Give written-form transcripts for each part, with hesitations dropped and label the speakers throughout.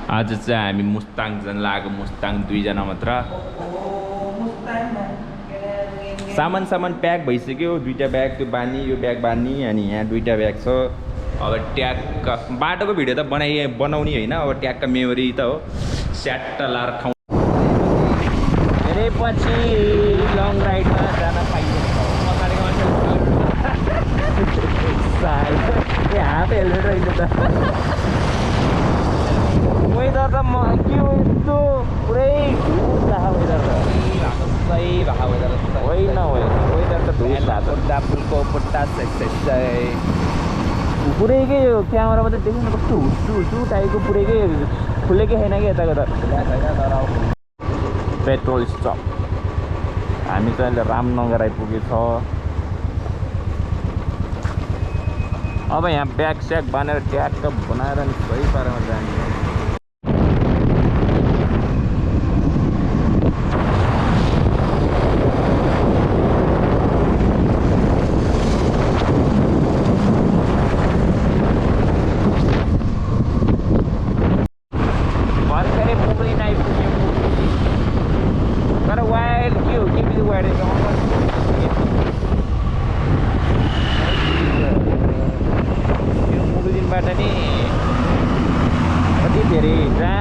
Speaker 1: आज चाहिँ हामी मुस्ताङ जान लागेको मुस्ताङ 2 जना मात्र सामान प्याक भइसक्यो 2टा ब्याग त्यो बानी यो ब्याग बानी अनि यहाँ 2टा ब्याग छ अब ट्याक्क बाटोको भिडियो त बनाउने होइन अब ट्याक्क मेमोरी त हो स्याट्ट लाएर खाउँ धेरै पछि लङ राइडमा जान पाइयो हाफ हेलमेट रहेछ त वेदर त के हो यस्तो पुरै धुस वेदर त सही भएको वेदर होइन वेदर त धुस भएको फुलको पुट्टा पुरैकै यो क्यामेरामा त देख्नु कस्तो हुसु टाइपको पुरैकै खुलेकै छैन कि यताको त पेट्रोल स्टप हामी चाहिँ अहिले रामनगर आइपुगेछ अब यहाँ ब्याग स्याग बानेर ट्याक्क बनाएर नि सही पारामा जाने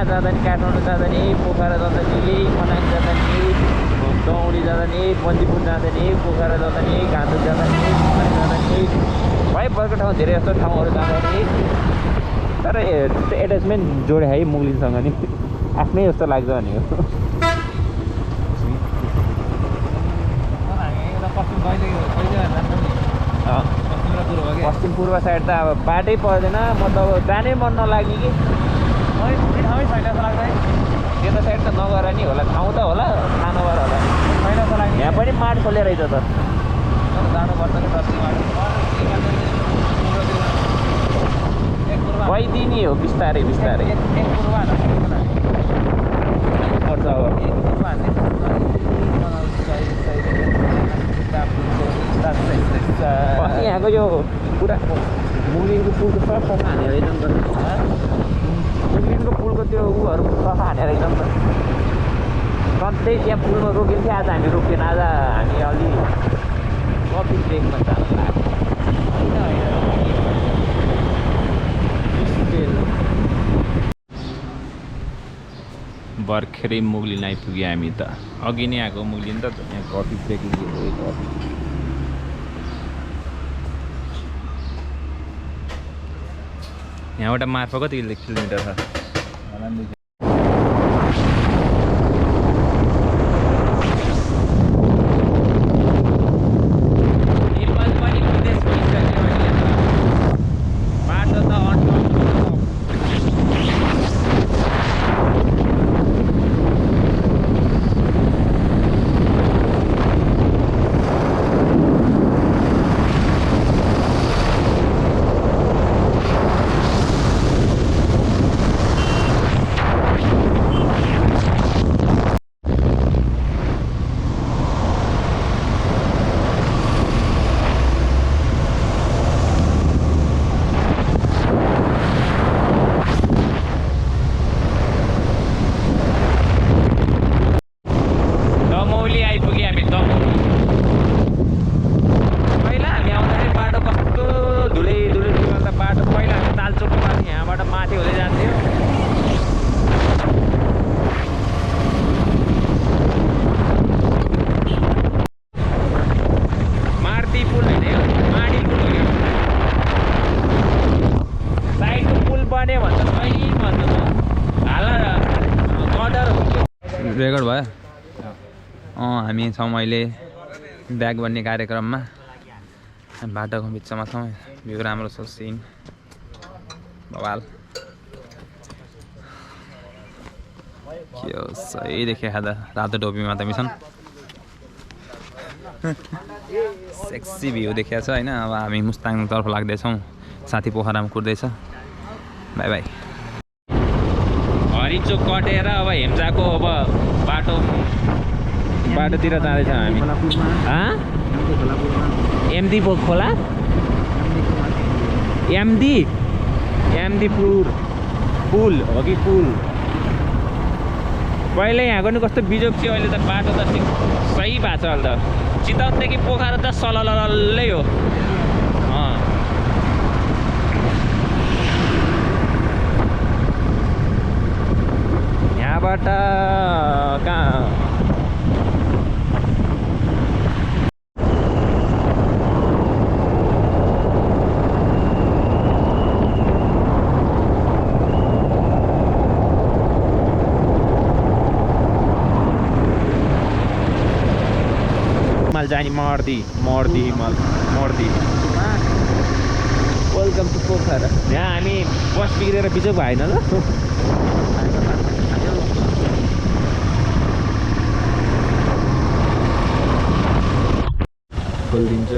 Speaker 1: जाँदा नि काठमाडौँ जाँदा नि पोखरा जाँदा नि मनाङ जाँदा नि दौडी जाँदा नि बन्दीपुर जाँदा नि पोखरा जाँदा नि घाँदुक जाँदा नि मनाङ जाँदा नि भइपरेको ठाउँ धेरै जस्तो ठाउँहरू जाँदा नि तर एट्याचमेन्ट जोडे है मुगलिनसँग नि आफ्नै जस्तो लाग्छ भनेको पश्चिम पूर्व साइड त अब बाटै पर्दैन मतलब जानै मन नलाग्ने कि त्यता साइड त नगर नि होला ठाउँ त होला थाहा नगर होला यहाँ पनि माड खोले रहेछ त गइदिने हो बिस्तारै बिस्तारै पर्छ अब यहाँको यो पुरा मुगलिनको पुलको सफा हानेर रहेछ नि त मुगलिनको पुलको त्यो उहरू सफा हानेर रहेछ नि त सधैँ त्यहाँ पुलमा रोकेको थियो आज हामी रोकेन आज हामी अलि कफी ब्रेकमा जानु लाग्यो भर्खरै मुगलिन आइपुग्यो हामी त अघि नै आएको मुगलिन त यहाँ कफी ब्रेक लिएको यहाँबाट मार्फत कति किलोमिटर छ रेकर्ड भयो हामी छौँ अहिले ब्याग बन्ने कार्यक्रममा बाटोको बिचमा छौँ भ्यू राम्रो छ सिन बवाल के हो सही देखे खाँदा रातो टोपीमा त मिसन सेक्सी भ्यू देखिया छ होइन अब हामी मुस्ताङतर्फ लाग्दैछौँ साथी पोखरामा कुर्दैछ बाई बाई हरिचोक कटेर अब हेम्जाको अब बाटोतिर जाँदैछ हामी एमदी खोला एमदी पुल हो कि पुल पहिले यहाँको नि कस्तो बिजोग थियो, अहिले त बाटो त सही भएको छ अहिले त। चितवनदेखि पोखरा त सलललै हो। यहाँबाट कहाँ हिमाल जाने मर्दी वेलकम टु पोखरा। यहाँ हामी बस बिग्रेर बिजोग भएन ल। खोलिदिन्छ।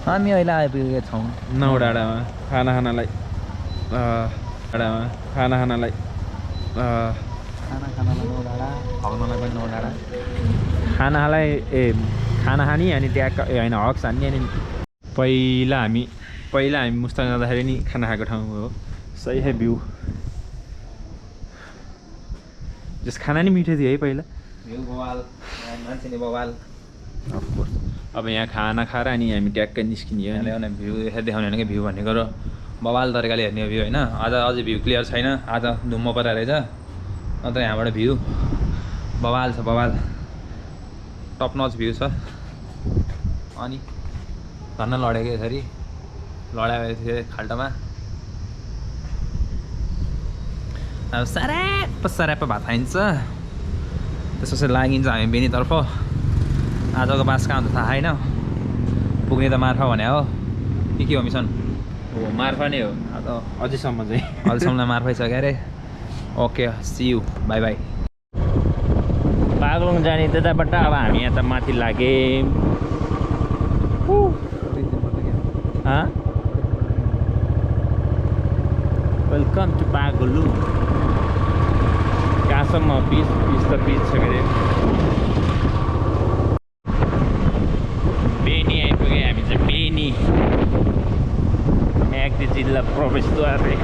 Speaker 2: हामी अहिले आइपुगेका छौँ
Speaker 1: नौडाँडामा खानालाई
Speaker 2: खानालाई नौडाँडा, हग्नलाई पनि नौडाँडा।
Speaker 1: खाना खाने अनि त्यहाँ होइन हक्स हान्ने। अनि पहिला हामी मुस्ताङ जाँदाखेरि नि खाना खाएको ठाउँ हो। सही है भ्यू। जस खाना नि मिठो थियो है पहिला।
Speaker 2: भ्यू बवाल, मान्छे नि बवाल।
Speaker 1: अफकोर्स। अब यहाँ खाना खाएर अनि हामी ट्याक्कै निस्किने हो।
Speaker 2: ल्याउने भ्यू देखाउने भनेको भ्यू भनेको र बवाल तरिकाले हेर्ने भ्यू होइन। आज अझै भ्यू क्लियर छैन, आज धुम्म परेर रहेछ। अन्त यहाँबाट भ्यू बवाल छ, बवाल टप नच भ्यू छ। अनि धन्न लडेको यसरी लडाएको थियो खाल्टोमा। अब सराप भात खाइन्छ, त्यसपछि लागिन्छ हामी बेनीतर्फ। आजको बास कहाँ हुन्छ थाहा छैन, पुग्ने त मार्फा भने हो के हो मिसन
Speaker 1: हो। मार्फा नै हो आज अझैसम्म चाहिँ।
Speaker 2: अहिलेसम्म मार्फै छ क्यारे। Okay see you, bye bye.
Speaker 1: Baglung जाने त्यताबाट अब हामी यहाँ त माथि लाग्यौँ। Welcome to Baglung. कहाँसम्म बिच त बिच छ के अरे। बेनी आइपुग्यो हामी चाहिँ। बेनी म्याग्दी जिल्ला प्रवेशद्वार रे।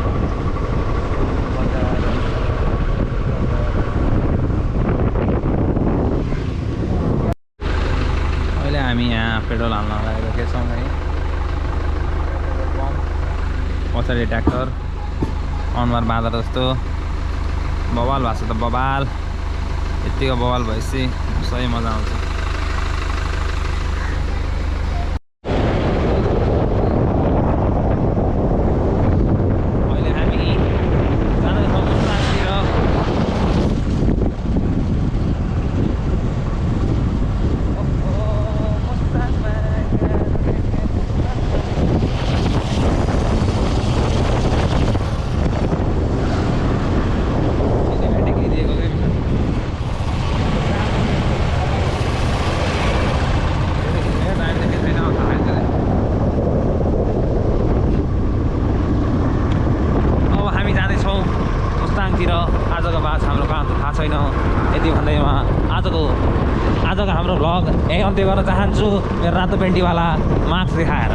Speaker 2: अहिले हामी यहाँ पेट्रोल हाल्न लागेको छौँ है। पछाडि ट्र्याक्टर अनुहार बाँधेर जस्तो बवाल भएको छ त बवाल। यत्तिको बवाल भएपछि सही मजा आउँछ। आजको बात हाम्रो कहाँ थाहा छैन। यति भन्दैमा आजको हाम्रो भ्लग यहीँ अन्त्य गर्न चाहन्छु मेरो रातो पेन्टीवाला मास्क देखाएर।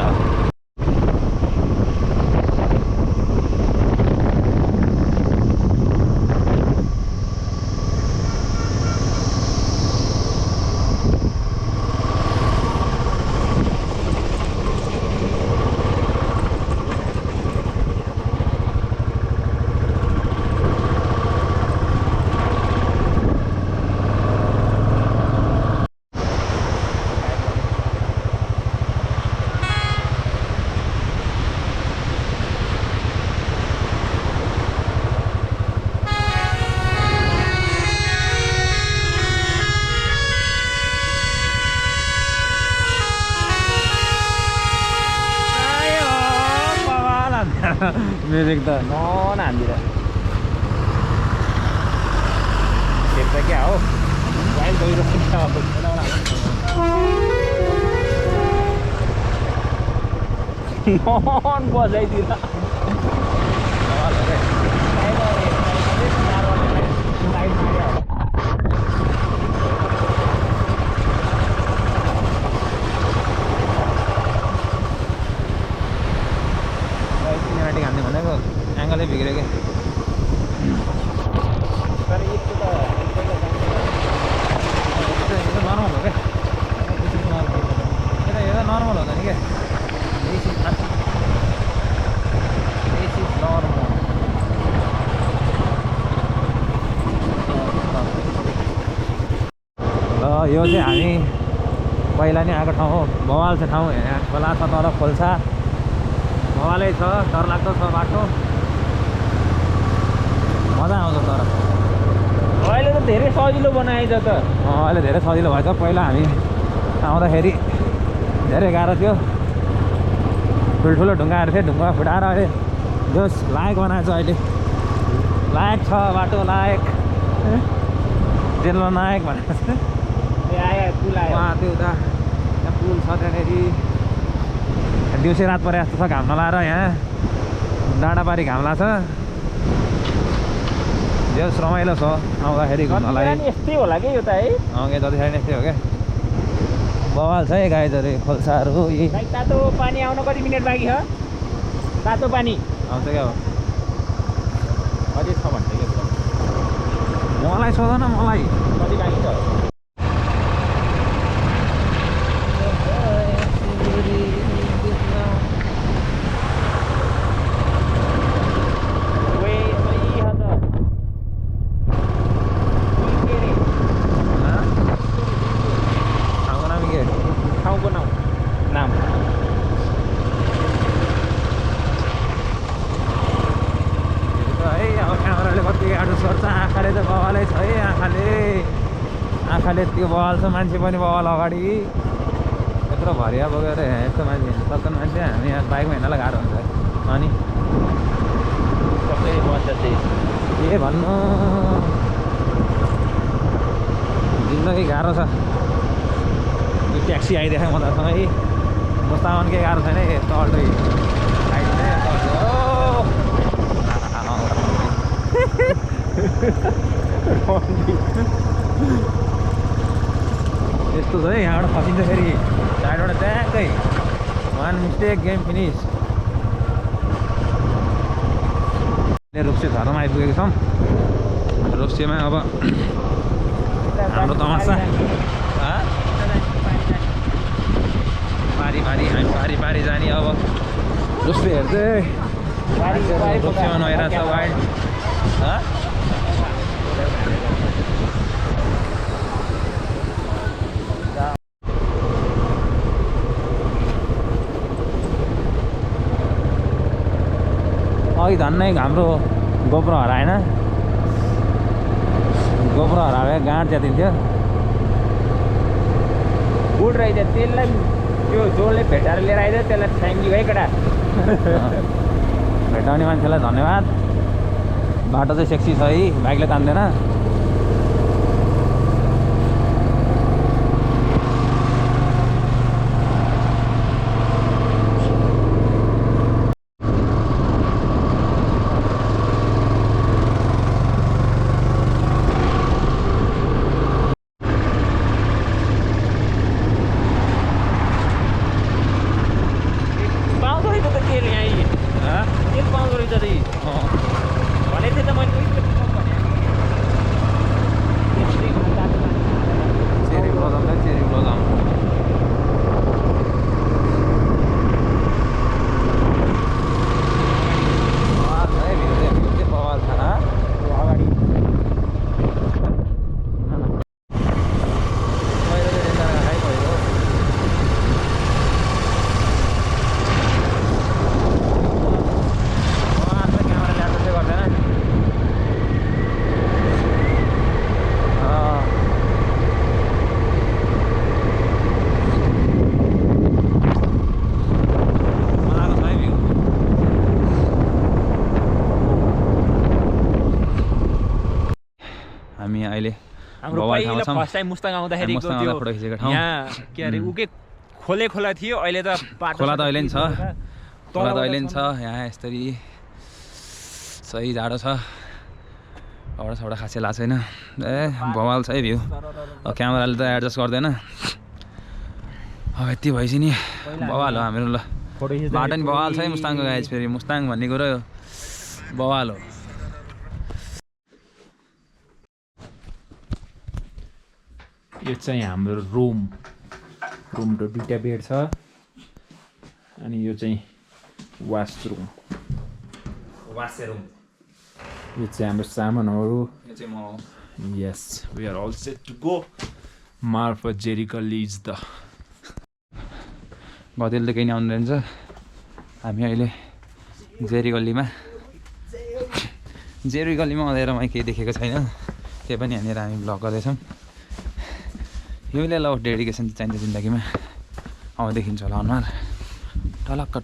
Speaker 1: म्युजिक त नन हान्दिएर खेप्छ क्या हो। वाइल गइरहेको नन बजाइदिएर सिनेमेटिक हान्ने भनेको एङ्गलै बिग्रियो क्या। तर यस्तो त यो चाहिँ हामी पहिला नै आएको ठाउँ हो। बवाल छ ठाउँ, यहाँ खोला छ, तल खोल्सा बवालै छ, डरलाग्दो छ बाटो, मजा आउँछ। तर अहिले त धेरै सजिलो बनाएछ त। अहिले धेरै सजिलो भएछ। पहिला हामी आउँदाखेरि धेरै गाह्रो थियो, ठुल्ठुलो ढुङ्गाहरू थियो, ढुङ्गा फुटाएर अहिले जोस् लायक बनाएछ। अहिले लायक छ बाटो, लायक जेल्लो नायक भनेको छ। त्यो उता त्यहाँ पुल छ, त्यहाँनिर दिउँसै रात परे जस्तो छ, घाम नलाएर यहाँ डाँडापारी घाम लाग्छ। जोस् रमाइलो छ आउँदाखेरि घुम्नलाई। यस्तै होला कि यो त है, यहाँ जतिखेर नै यस्तै हो क्या। बवाल छ है गाईहरू, खोल्साहरू। तातो पानी आउन कति मिनट बाँकी छ? तातो पानी आउँछ क्या हो, अझै छ भन्छ क्या। मलाई सोध न, मलाई कति बाँकी छ? आँखाले त्यो बवाल छ, मान्छे पनि बवाल अगाडि यत्रो भरिया बोकेर यस्तो मान्छे हिँड्नु सक्दैन मान्छे। हामी यहाँ बाइकमा हिँड्नलाई गाह्रो हुन्छ। अनि सबै बन्छ के भन्नु, जिन्दगी गाह्रो छ। यो ट्याक्सी आइदिएको मजासँगै, मुस्तामान केही गाह्रो छैन। यस्तो अल्टो यस्तो छ है, यहाँबाट फसिन्छ फेरि साइडबाट ट्याक्कै, वान मिस्टेक गेम फिनिस। रुप्से झर्नामा आइपुगेको छौँ। रुप्सेमा अब हाम्रो तमासा पारी हामी पारी जाने। अब रुप्से हेर्दै रुप्सेमा नहेरेको छ वाइल्ड। अघि धन्नै हाम्रो गोप्रो हराएन, गोप्रो हराए गाँड च्यातिन्थ्यो। गुड रहेछ, त्यसलाई त्यो जोडले भेटाएर लिएर आइदियो, त्यसलाई थ्याङ्क यू है केटा। भेटाउने मान्छेलाई धन्यवाद। बाटो चाहिँ सेक्सी छ है, बाइकले तान्दैन। हामी अहिले हाम्रो पहिलो फर्स्ट टाइम मुस्ताङ आउँदाखेरिको त्यो फोटो खिचेको ठाउँ यहाँ के अरे उके खोला थियो। अहिले त खोला त अहिले नि छ, खोला त अहिले नि छ। यहाँ यसरी सही जाडो छ, एउटा छौडा खासै लाग्छ छैन। बवाल छ है भ्यू। क्यामेराले त एडजस्ट गर्दैन। अब यति भएपछि नि बवाल हो हाम्रो। ल बाटो नि बवाल छ है मुस्ताङको गाइज। फेरि मुस्ताङ भन्ने कुरो बवाल हो। यो चाहिँ हाम्रो रुम त दुईटा बेड छ अनि यो चाहिँ वासरुम। यो चाहिँ हाम्रो सामानहरू। यो चाहिँ म yes we are all set to go.
Speaker 2: मार्फत जेरिकल्ली इज द गतिले त केही नै आउनु रहन्छ हामी अहिले जेरिगल्लीमा अँधेर मैले केही देखेको छैन त्यही पनि यहाँनिर हामी भ्लग गर्दैछौँ यो डेडिकेसन चाहिन्छ जिन्दगीमा अब देखिन्छ होला अनुहार टलक्क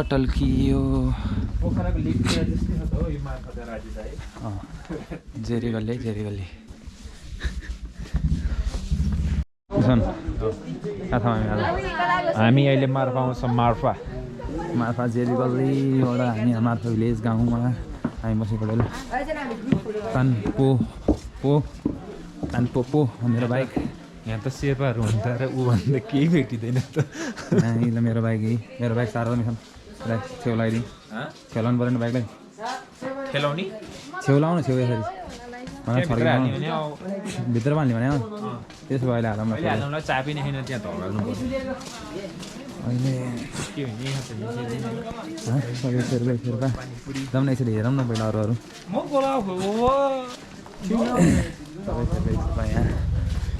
Speaker 2: टल्कियो जेरिगल्ली
Speaker 1: हामी अहिले मार्फा आउँछौँ
Speaker 2: मार्फा जेरिगल्लीबाट हामी मार्फा भिलेज गाउँमा हामी बसेको तानपो मेरो बाइक
Speaker 1: यहाँ त शेर्पाहरू हुन्छ र ऊ भन्दा केही भेटिँदैन त
Speaker 2: मेरो बाइक सार्वजनिक छेउ लगाइदिउँ खेलाउनु पऱ्यो नि बाइकलाई छेउ लाउनु छेउ यसरी भित्र हाल्ने भने त्यसो भए अहिले हालौँ
Speaker 1: चापी नै छैन त्यहाँ धगाल्नु पर्छ
Speaker 2: अहिले
Speaker 1: के
Speaker 2: शेर्पा जाउँ न यसरी हेरौँ न पहिला अरूहरू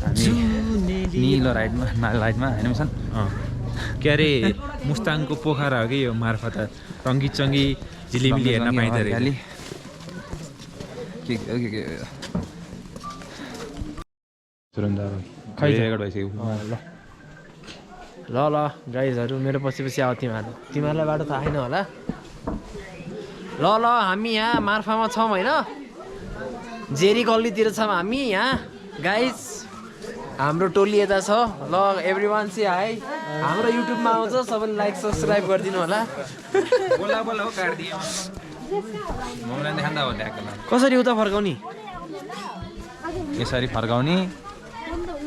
Speaker 2: हामी निलो लाइटमा होइन मिसन
Speaker 1: के अरे मुस्ताङको पोखरा हो कि यो मार्फत रङ्गी चङ्गी झिलिमिली हेर्न पाइँदो रहेछ
Speaker 3: ल गाइजहरू मेरो पछि आऊ तिमीहरूलाई बाटो थाहा छैन होला ल हामी यहाँ मार्फामा छौँ होइन जेरिगल्लीतिर छौँ हामी यहाँ गाइज हाम्रो टोली यता छ ल एभ्री वान सी हाई हाम्रो युट्युबमा आउँछ सबैले लाइक सब्सक्राइब गरिदिनु होला कसरी उता फर्काउने
Speaker 2: यसरी फर्काउने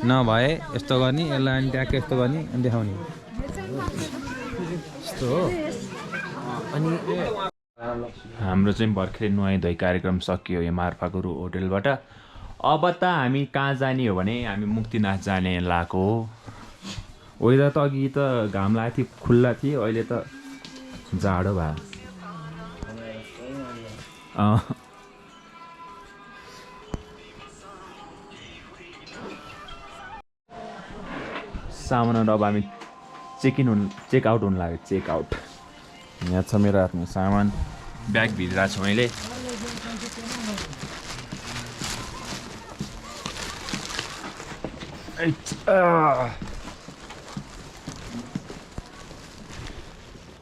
Speaker 2: नभए यस्तो गर्ने यसलाई अनि ट्याक्क यस्तो गर्ने अनि देखाउने
Speaker 3: यस्तो हो अनि
Speaker 1: हाम्रो चाहिँ भर्खरै नुहाइ धुवाइ कार्यक्रम सकियो यो मार्फाको होटेलबाट अब त हामी कहाँ जाने हो भने हामी मुक्तिनाथ जाने लागेको हो वेदर त अघि त घाम लागेको थियो खुल्ला थियो अहिले त जाडो भयो सामानहरू अब हामी चेकआउट हुनु लाग्यो चेकआउट यहाँ छ मेरो हातमा सामान ब्याग भिडिरहेको छु मैले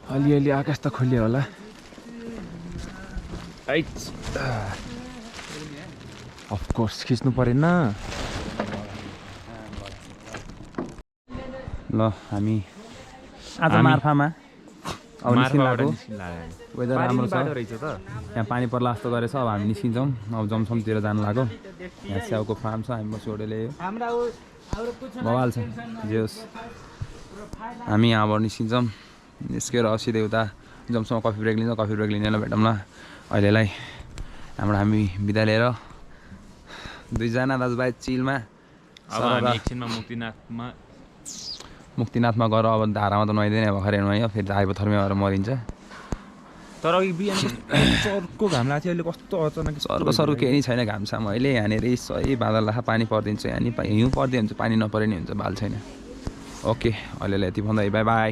Speaker 2: अलिअलि आकाश त खुल्यो होला
Speaker 1: अफकोर्स खिच्नु परेन
Speaker 2: ल हामी आज मार्फामा अब वेदर राम्रो छ यहाँ पानी पर्ला जस्तो गरेछ अब हामी निस्किन्छौँ अब जमसमतिर जानु लाग्यो यहाँ स्याउको फार्म छ हामी बसी होटेल बवाल छ जे होस् हामी यहाँबाट निस्किन्छौँ निस्केर सिधै उता जमसम कफी ब्रेक लिन्छौँ कफी ब्रेक लिनेलाई भेटौँला अहिलेलाई हाम्रो हामी बिदा लिएर दुईजना दाजुभाइ चिलमा मुक्तिनाथमा गएर अब धारामा त नुहाइँदैन भर्खरै नुहायो फेरि हाइपोथर्मिया भएर मरिन्छ
Speaker 1: तर अघि बिहान चर्को घाम लाग्थ्यो अहिले कस्तो अचानक
Speaker 2: सर्को केही नै छैन घाम साम अहिले यहाँनिर सही बादल लाखा पानी परिदिन्छ यहाँ हिउँ परिदियो हुन्छ पानी नपरे नि हुन्छ बाल छैन ओके अहिलेलाई यति भन्दै बाई बाई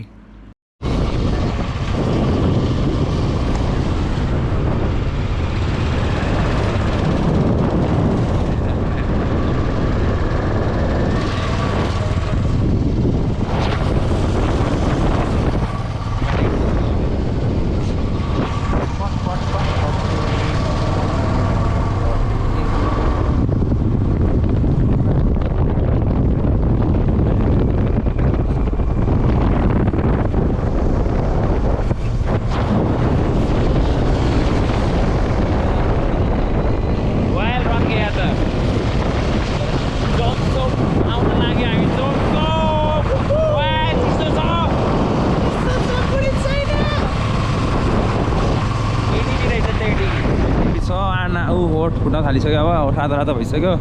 Speaker 2: फुट्न थालिसक्यो अब रातो भइसक्यो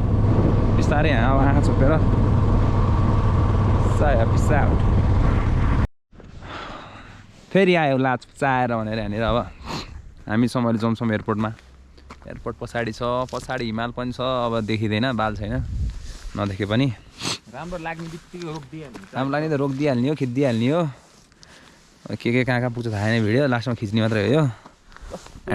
Speaker 2: बिस्तारै यहाँ अब आँखा छोपेर फेरि आयो लाज चाहेर भनेर यहाँनिर अब हामी छौँ अहिले जमसम एयरपोर्ट पछाडि छ पछाडि हिमाल पनि छ अब देखिँदैन बाल छैन नदेखे पनि
Speaker 1: राम्रो लाग्ने बित्तिकै रोकिदिइहाल्नु
Speaker 2: राम्रो लाग्ने त रोकिदिइहाल्ने हो खिचिदिइहाल्ने हो के कहाँ पुग्छ थाहा छैन भिडियो लास्टमा खिच्ने मात्रै हो यो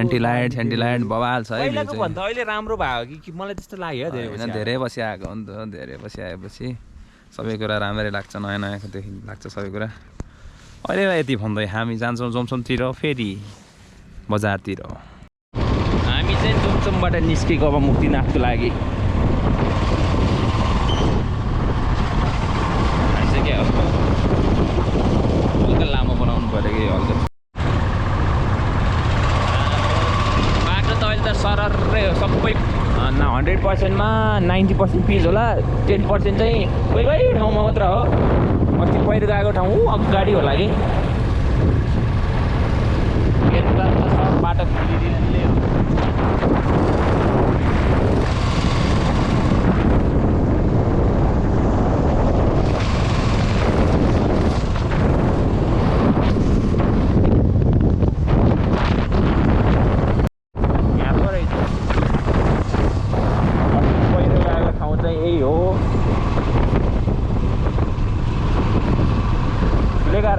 Speaker 2: एन्टी लाइट बवाल छ है
Speaker 1: पहिलाको भन्दा अहिले राम्रो भयो कि मलाई त्यस्तो लाग्यो
Speaker 2: धेरै पछि आएको हो नि त धेरै पछि आएपछि सबै कुरा राम्रै लाग्छ नयाँ नयाँदेखि लाग्छ सबै कुरा अहिले यति भन्दै हामी जान्छौँ जोमसोमतिर फेरि बजारतिर
Speaker 1: हामी चाहिँ जोमसोमबाट निस्केको अब मुक्तिनाथको लागि हल्का लामो बनाउनु पऱ्यो कि हल्का बाटो त अहिले त सररै हो सबै 100%मा 90% पिच होला 10% चाहिँ कोही कोही ठाउँमा मात्र हो अस्ति पहिरो गएको ठाउँ अगाडि होला कि बाटो खोलिदिने हो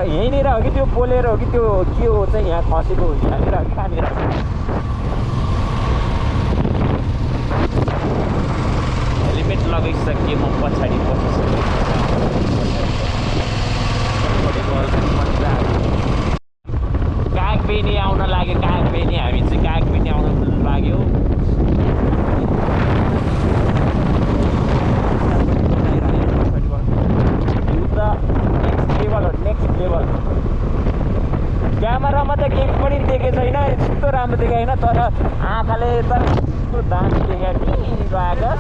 Speaker 1: यहीँनिर हो कि त्यो पोलेर हो कि त्यो के हो चाहिँ यहाँ खसेको यहाँनिर हो कि कहाँनिर हेलमेट लगाइसकेँ म पछाडि बसिसकेँ कागबेनी आउन लाग्यो कागबेनी हामी चाहिँ कागबेनी आउन लाग्यो नेक्स्ट लेभल क्यामेरामा त केही पनि देखेको छैन यस्तो राम्रो देखेको होइन तर आँखाले त यस्तो दामी देखेको आकाश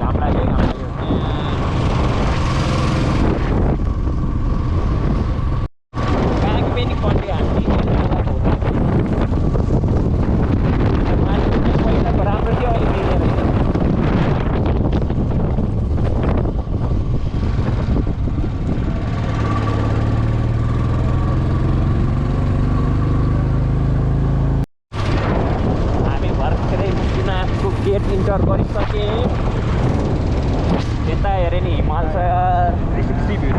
Speaker 1: घाम लाग्यो कागबेनी पन्डी हामी पहिलाको राम्रो थियो अहिले मिलेन इन्टर गरिसकेँ यता हेरेँ नि हिमालय 360 भ्यू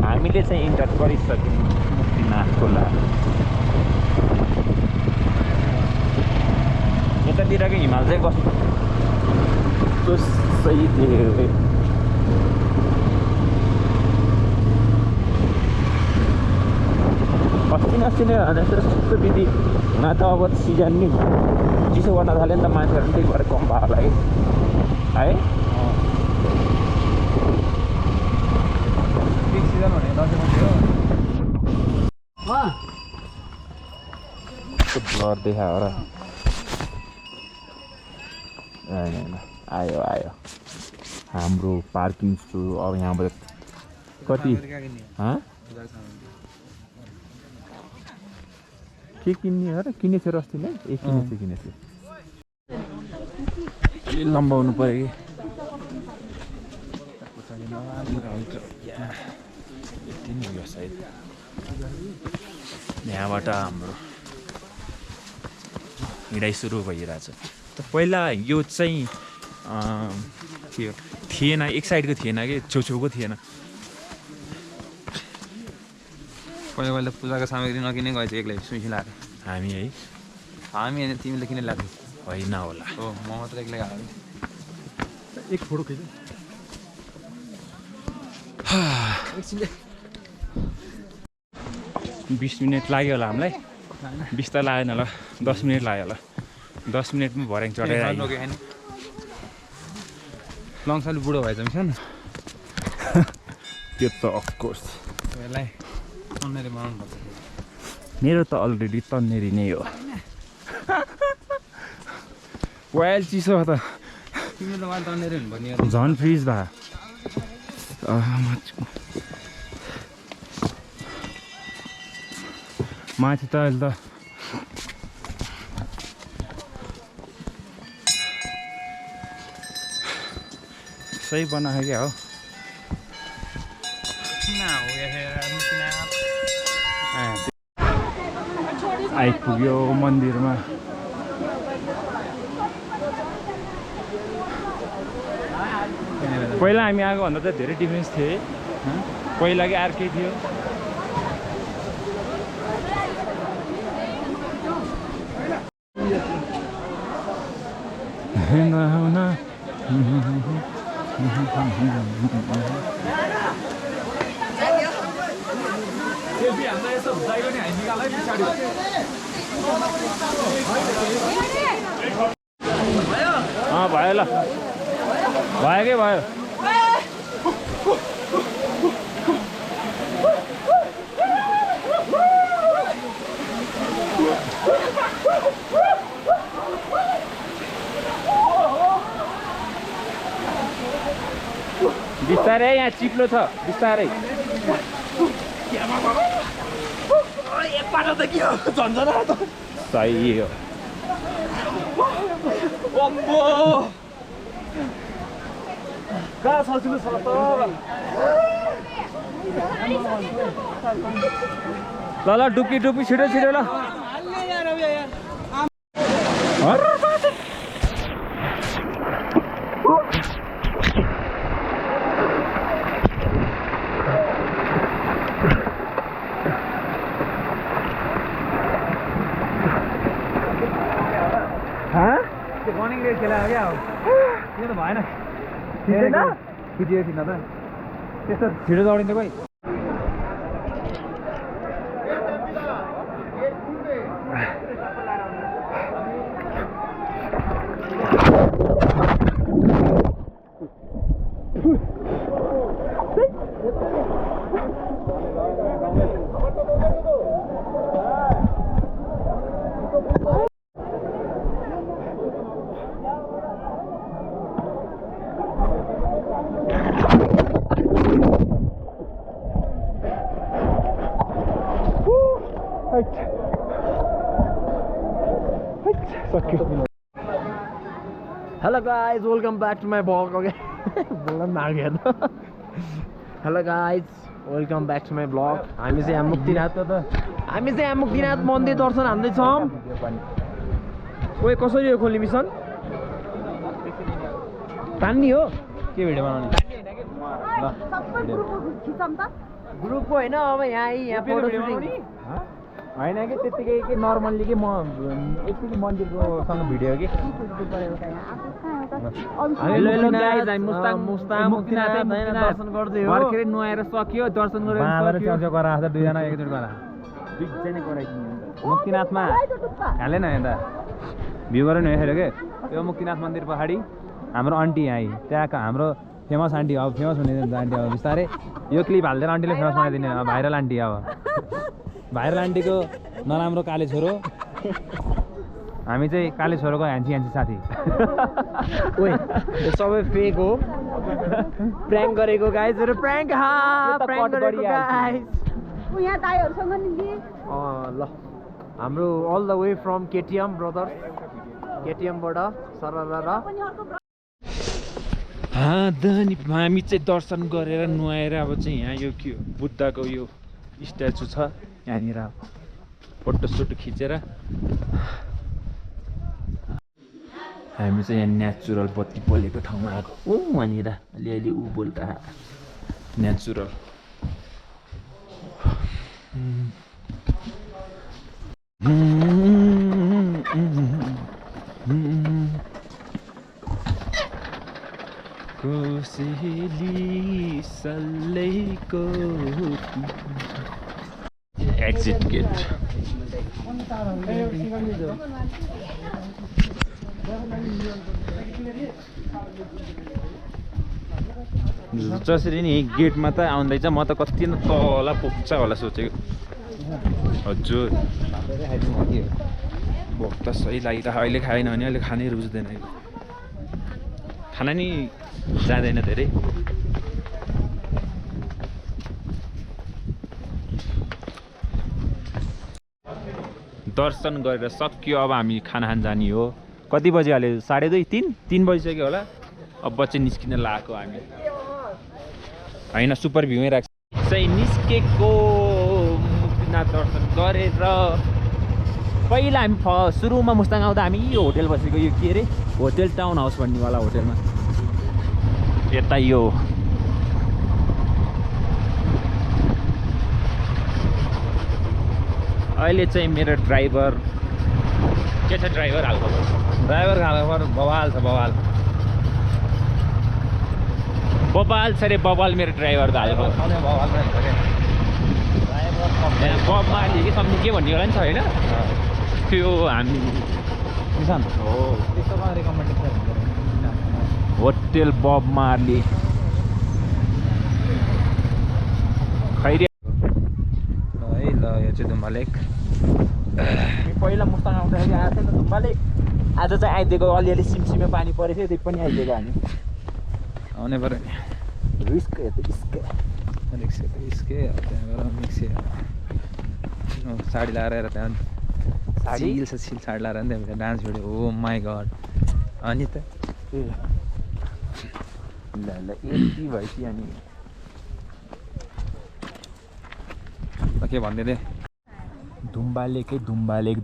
Speaker 1: हामीले चाहिँ इन्टर गरिसक्यौँ मुक्तिनाथको लागि यतातिरको हिमाल चाहिँ कस्तो सही थियो अस्ति नै यस्तो विधि हुन त अब सिजन नि चिसो गर्न थाल्यो नि त मान्छेहरू त्यही भएर कम भयो होला है ब्लर देखायो र आयो हाम्रो पार्किङ छु अब यहाँबाट कति के किन्ने हो र किनेछु र अस्ति नै किनेछु अलि लम्बाउनु पऱ्यो कि सायद यहाँबाट हाम्रो हिँडाइ सुरु भइरहेछ त पहिला यो चाहिँ के हो थिएन एक साइडको थिएन कि छेउछेउको थिएन
Speaker 2: पहिला पूजाको सामग्री नकिने गएछ एक्लै सुइसी लाएर
Speaker 1: हामी है
Speaker 2: हामी होइन तिमीले किन ल्याएको
Speaker 1: होइन होला
Speaker 2: हो म मात्र एक्लै गएको
Speaker 3: एक फोटो खिच्नु
Speaker 4: 20 मिनट लाग्यो होला हामीलाई 20 त लागेन होला 10 मिनट लाग्यो होला 10 मिनटमा भर्याङ चढेर आयो
Speaker 2: लङसालु बुढो भएछ मिसन
Speaker 4: त्यो त अफकोर्स
Speaker 2: यसलाई तन्नेरी बनाउनु पर्छ
Speaker 4: मेरो त अलरेडी तन्नेरी नै हो वाइल चिसो त
Speaker 2: तिम्रो त वाल तन्नेरी हुनुपर्ने
Speaker 4: झन् फ्रिज भा माथि त अहिले त सही बनाएको क्या हो आइपुग्यो मन्दिरमा पहिला हामी आएको भन्दा चाहिँ धेरै डिफ्रेन्स थियो है पहिला कि अर्कै थियो भयो ल भयो कि भयो बिस्तारै यहाँ चिप्लो छ बिस्तारै सही हो ल ल डुब्की डुब्की छिटो छिटो ल
Speaker 2: खेला हो क्या त्यो त भएन खिच्यो किन त त्यस्तो छिटो दौडिन्छ कोही
Speaker 3: Hello guys, welcome back to my vlog. Okay. Hello guys, welcome back to my vlog. हामी चाहिँ मुक्तिनाथ मन्दिर दर्शन हान्दै छौं। ओए कसरी हो खोल्ने मिसन? तान्नी हो
Speaker 2: के भिडियो बनाउने
Speaker 3: ग्रुपको हैन अब यहाँ फोटो सुटिङ
Speaker 2: होइन कि त्यतिकै कि नर्मल्ली कि म एकचोटि मन्दिरको सँग भिडियो कि
Speaker 3: दर्शन गर्दै हो
Speaker 2: भर्खरै नुहाएर सक्यो दर्शन गरेर सक्यो गराएको छ दुईजना एकचोटि गराएको मुक्तिनाथमा हालेन यता भ्यू गरेर हेऱ्यो के त्यो मुक्तिनाथ मन्दिर पछाडि हाम्रो आन्टी आइ त्यहाँको हाम्रो फेमस आन्टी अब फेमस हुने आन्टी अब बिस्तारै यो क्लिप हाल्दैन आन्टीले फेमस बनाइदिने भाइरल आन्टी अब भाइरल आन्टीको नराम्रो काले छोरो हामी चाहिँ काले छोरोको ह्यान्सी साथी
Speaker 3: ओए यो सबै फेक हो प्र्याङ्क गरेको गाइजहरु प्र्याङ्क गरेको गाइज
Speaker 5: यहाँ दाइहरुसँग नि
Speaker 3: ल हाम्रो all the way from KTM brothers KTM बाट सरर
Speaker 4: हामी चाहिँ दर्शन गरेर नुहाएर अब चाहिँ यहाँ यो के बुद्धको यो स्ट्याचु छ यहाँनिर फोटोसोटो खिचेर हामी चाहिँ यहाँ नेचुरल बत्ती पोलेको ठाउँमा आएको वहाँनिर अलिअलि ऊ बोल्दा नेचुरल कोसेली सल्लेको एक्जिट गेट जसरी नि गेटमा त आउँदैछ म त कति न तल पुग्छ होला सोचेको हजुर भोक त सही लागिरहेको अहिले खाएन भने अहिले खानै रुच्दैन खाना नि जाँदैन धेरै दर्शन गरेर सक्यो अब हामी खाना खान जाने हो कति बजी हाल्यो 2:30 3 बजिसक्यो होला अब बच्चे निस्किन लागेको हामी होइन सुपर भ्यूमै राख्छ चाहिँ निस्केको मुक्तिनाथ दर्शन गरेर पहिला हामी सुरुमा मुस्ताङ आउँदा हामी यो होटेल बसेको यो के अरे होटेल टाउन हाउस भन्नेवाला होटेलमा यता यो अहिले चाहिँ मेरो ड्राइभर के छ ड्राइभर हाल्को बवाल छ बवाल छ रे बवाल मेरो ड्राइभर त हाल्को बब मार्ली कि सम्झि के भन्ने होला नि छ होइन त्यो हामी किसान हो होटेल बब मार्ली खैरी है ल यो चाहिँ धुम्बा लेक पहिला मुस्ताङ आउँदाखेरि आएको थियो नि त धुम्बा लेक आज चाहिँ आइदिएको अलिअलि सिमसिमे पानी परेको थियो त्यो पनि आइदिएको हामी आउने पऱ्यो नि रिस्क रिस्के त्यहाँबाट मिक्से साडी लगाएर त्यहाँ सिल साडी लगाएर नि त्यहाँ डान्स भिडियो हो माई गड अनि त ल यति भएपछि अनि के भन्दै थिएँ धुम्बा लेकै धुम्बा लेक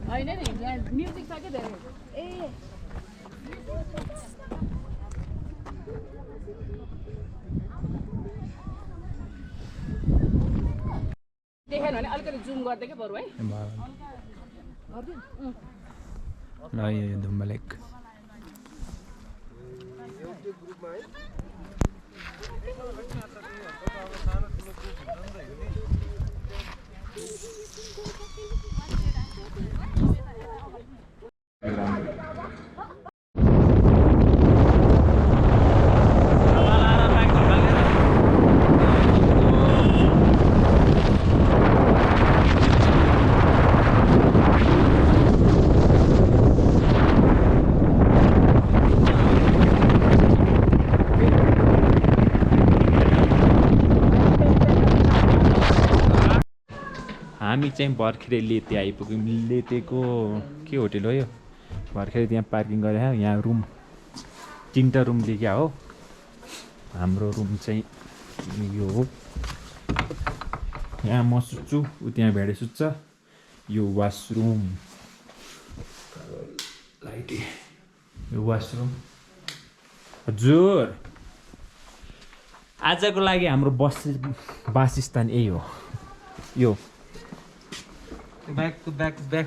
Speaker 5: होइन नि म्युजिक छ कि धेरै ए देखेन भने अलिकति जुम गर्दै के बरु है
Speaker 2: ल यो धुम्बा लेक हामी चाहिँ भर्खरै लेते आइपुग्यौँ लेतेको के होटेल हो यो भर्खरै त्यहाँ पार्किङ गरेर यहाँ रुम 3टा रुम लिएका हो हाम्रो रुम चाहिँ यो हो यहाँ म सुत्छु ऊ त्यहाँ भेडे सुत्छ यो वासरुम लाइट यो वासरुम हजुर आजको लागि हाम्रो वासस्थान यही हो यो
Speaker 3: ब्याग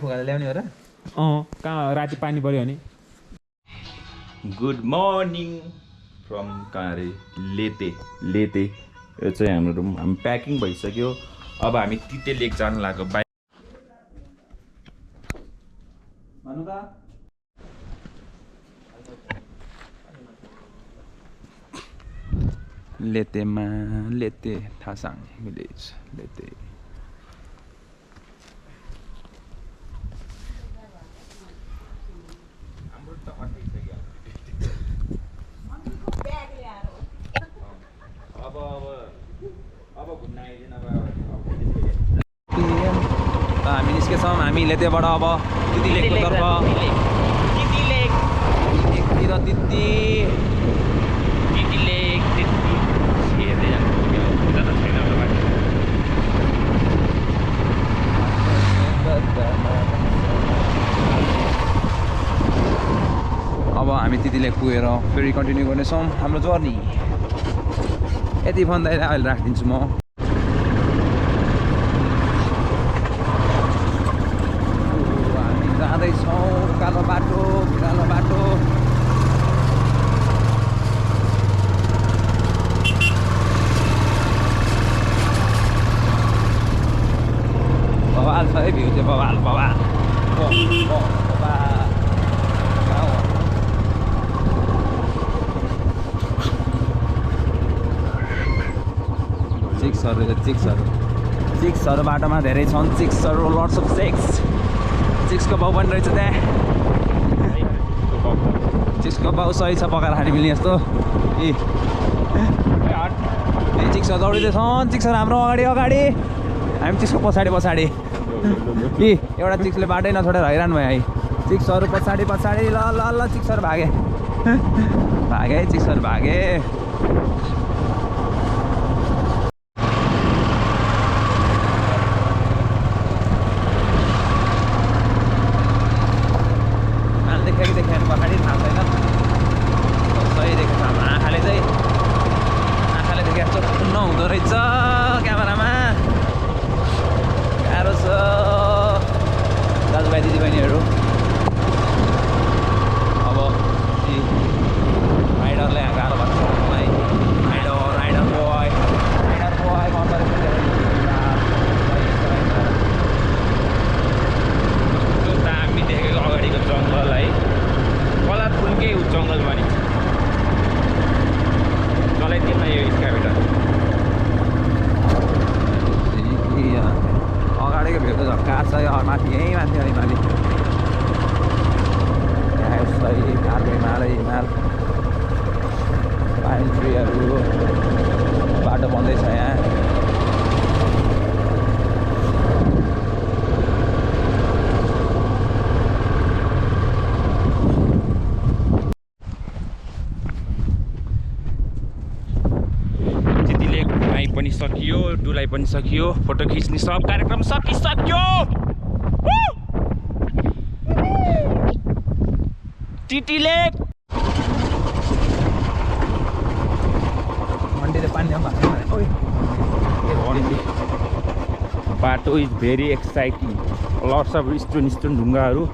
Speaker 3: खोला ल्याउने हो र
Speaker 2: कहाँ राति पानी पऱ्यो भने
Speaker 1: गुड मर्निङ फ्रम कहाँ अरे लेते यो चाहिँ हाम्रो रुम हामी प्याकिङ भइसक्यो अब हामी तिते लेक जानु लाग्यो बाइक लेते थासाङ भिलेज लेते हामी निस्केछौँ हामी लेतेबाट अब तिती लेकको तर्फ अब हामी तिती लेक पुगेर फेरि कन्टिन्यू गर्नेछौँ हाम्रो जर्नी यति भन्दा अहिले राखिदिन्छु म
Speaker 2: है भ्यू चाहिँ बवाल बवाल चिक्सहरू बाटोमा धेरै छन् चिक्सहरू लट्स अफ चिक्सको बाउ पनि रहेछ त्यहाँ चिक्सको बाउ सही छ पकाएर खाने मिल्ने जस्तो ए चिक्सहरू दौडिँदैछन् चिक्सहरू हाम्रो अगाडि हामी चिक्सको पछाडि एउटा चिक्सले बाटै नछोडेर हैरान भयो है चिक्सहरू पछाडि ल ल ल चिक्सहरू भागे चिक्सहरू भागे बाटो बन्दैछ यहाँ
Speaker 4: पनि सकियो डुलाइ पनि सकियो फोटो खिच्ने सब कार्यक्रम सकिसक्यो टिटी लेक बाटो is very exciting lots of stone ढुङ्गाहरू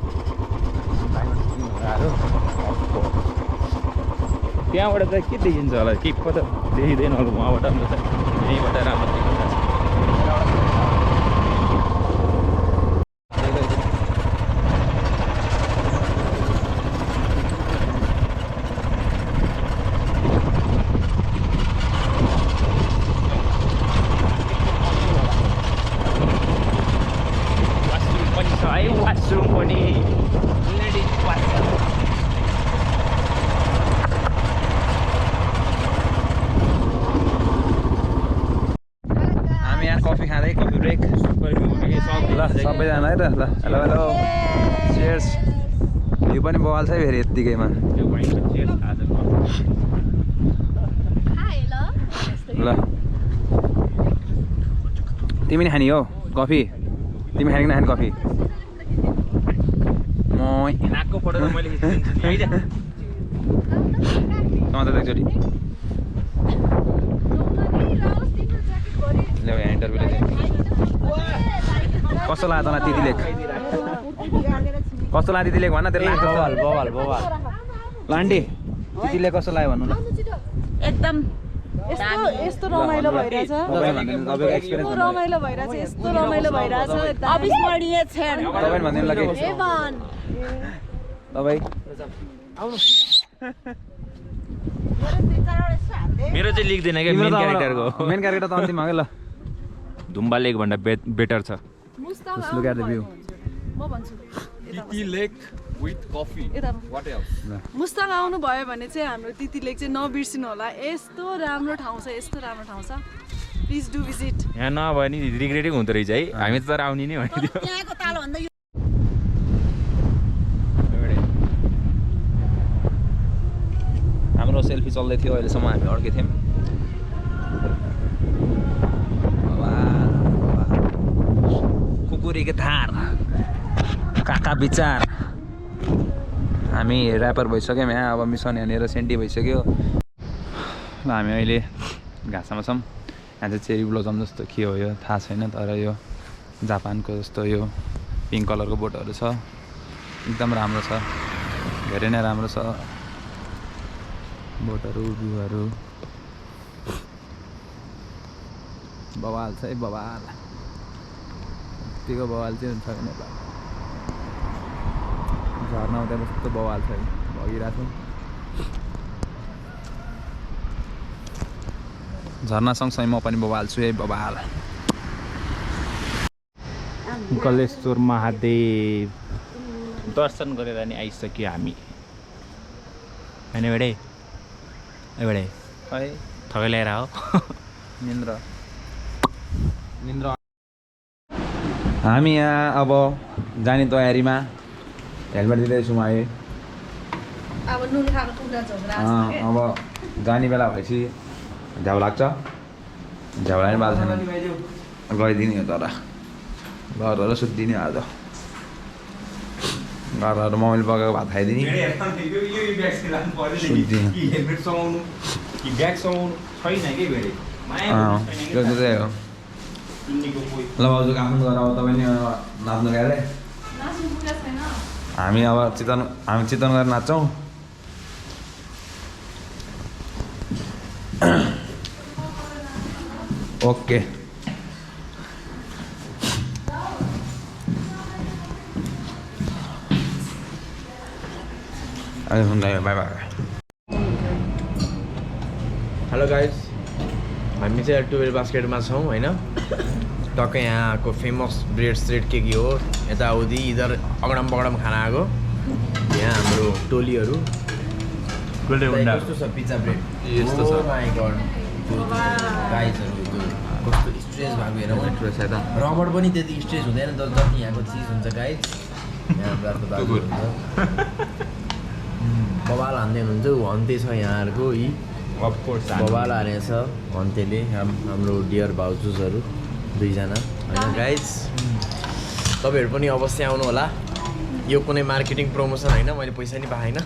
Speaker 4: त्यहाँबाट चाहिँ के देखिन्छ होला के पो त देखिँदैन होला उहाँबाट यहीँबाट राम्रो देखिन्छ वासरुम पनि लेडिज वासरुम
Speaker 2: हामी यहाँ कफी खाँदै कफी ब्रेक ल सबैजना है त ल हेलो हेलो चेयर्स भ्यू पनि बवाल छ फेरि यत्तिकैमा ल तिमी नि खाने हो कफी तिमी खाने कि नखाने कफी
Speaker 4: नाकको फोटो त मैले खिचिदिन्छु
Speaker 2: एकचोटि ल्याउ यहाँ इन्टरभ्यूले कस्तो लाग्यो तँलाई तिती लेक कस्तो लाग्यो तिती लेक भन्न त्यसले
Speaker 3: बवाल
Speaker 2: लान्टी तिती लेक कस्तो लाग्यो भन्नु न
Speaker 6: एकदम यस्तो रमाइलो भइरहेछ रमाइलो भइरहेछ यस्तो रमाइलो भइरहेछ अविस्मरणीय क्षण
Speaker 2: तपाईँ भन्दिनु ल के तपाईँ
Speaker 4: मेरो चाहिँ लेख्दैन क्या मेन क्यारेक्टरको
Speaker 2: मेन क्यारेक्टर त अन्तिम हो ल
Speaker 4: धुम्बा लेक भन्दा बेटर छ
Speaker 2: लुक एट द भ्यू
Speaker 6: म भन्छु
Speaker 3: Titi lake with coffee what else
Speaker 6: Mustang आउनु भयो भने चाहिँ हाम्रो तिती लेक चाहिँ नबिर्सिनु होला यस्तो राम्रो ठाउँ छ प्लिज डु भिजिट
Speaker 4: यहाँ नभए नि रिग्रेटै हुँदो रहेछ है हामी त तर आउने नै होइन
Speaker 6: त्यहाँको ताल भन्दा
Speaker 2: हाम्रो सेल्फी चल्दै थियो अहिलेसम्म हामी अड्के थियौँ कुकुरीको धार काका विचार हामी ऱ्यापर भइसक्यौँ यहाँ अब मिसन यहाँनिर सेन्टी भइसक्यो ल हामी अहिले घाँसमा छौँ यहाँ चाहिँ चेरी ब्लोजम जस्तो के हो यो थाहा छैन तर यो जापानको जस्तो यो पिङ्क कलरको बोटहरू छ एकदम राम्रो छ धेरै नै राम्रो छ बोटहरू भ्यूहरू बवाल छ है बवाल यत्तिको बवाल चाहिँ हुन्छ नेपाल झर्नामा त्यहाँ कस्तो बवाल छ भगिरहेको छ झर्ना सँगसँगै म पनि बवाल छु है बवाल
Speaker 4: कलेश्वर महादेव दर्शन गरेर नि आइसक्यो हामी होइन बेडे ए बेडे
Speaker 2: है
Speaker 4: थकै ल्याएर हो
Speaker 2: निन्द्र हामी यहाँ अब जाने तयारीमा हेलमेट दिँदैछौँ अहिले
Speaker 6: अब नुन खाएको टुक्रा झोक्रा
Speaker 2: अब जाने बेला भएपछि झ्याउ लाग्छ झ्याउलाई पनि बाल्छ गइदिने हो तर घर सुत्दिने आज घर मम्मीले पकाएको भात खाइदिने सुत्दिने त्यो चाहिँ हो ल भाउजू काम गरेर अब तपाईँ नि नाच्नु गएर हामी अब चितवन गरेर नाच्छौँ okay by bye
Speaker 3: hello guys हामी चाहिँ 12 बास्केटमा छौँ होइन टक्कै यहाँको फेमस ब्रेड स्ट्रेट के हो यताउति इधर अगडम बगडम खाना आएको यहाँ हाम्रो टोलीहरू कस्तो छ पिज्जा ब्रेड
Speaker 2: यस्तो छ।
Speaker 3: माई गड गाइजहरू कस्तो स्ट्रेच भएको हेर रबर्ड पनि त्यति स्ट्रेच हुँदैन तर जति यहाँको चिज हुन्छ गाइज यहाँ अर्को दाजु हुन्छ बबाल हान्दै हुनुहुन्छ ऊ हन्ते छ यहाँहरूको यी बबाल हानेछ हन्तेले हाम्रो डियर भाउजूजहरू दुईजना होइन गाइज तपाईँहरू पनि अवश्य आउनु होला यो कुनै मार्केटिङ प्रमोसन होइन मैले पैसा नि पाएन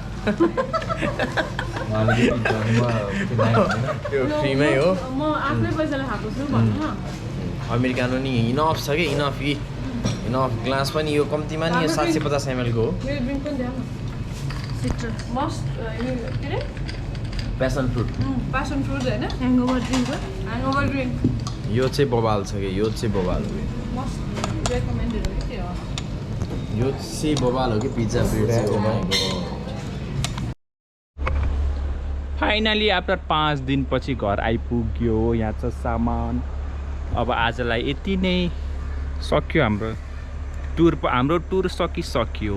Speaker 3: यो फ्रीमै हो
Speaker 6: म आफ्नै पैसाले खाएको छु भन्नु न
Speaker 3: अमेरिकानो नि इनफ छ कि इनफ ग्लास पनि यो कम्तीमा नि यो 750 ml को हो
Speaker 6: मेरो ड्रिङ्क पनि ध्यान मस्ट के अरे
Speaker 3: प्यासन फ्रुट
Speaker 6: प्यासन फ्रुट होइन ह्याङओभर ड्रिङ्क
Speaker 3: यो चाहिँ बबाल छ कि यो चाहिँ बबाल हो
Speaker 6: मस्ट रेकमेन्डेड हो कि त्यो
Speaker 3: यो चाहिँ बबाल हो कि पिज्जा ब्रेड चाहिँ हो माइ गॉड
Speaker 4: फाइनली आफ्टर 5 दिनपछि घर आइपुग्यो यहाँ छ सामान अब आजलाई यति नै सक्यो हाम्रो टुर सकिसक्यो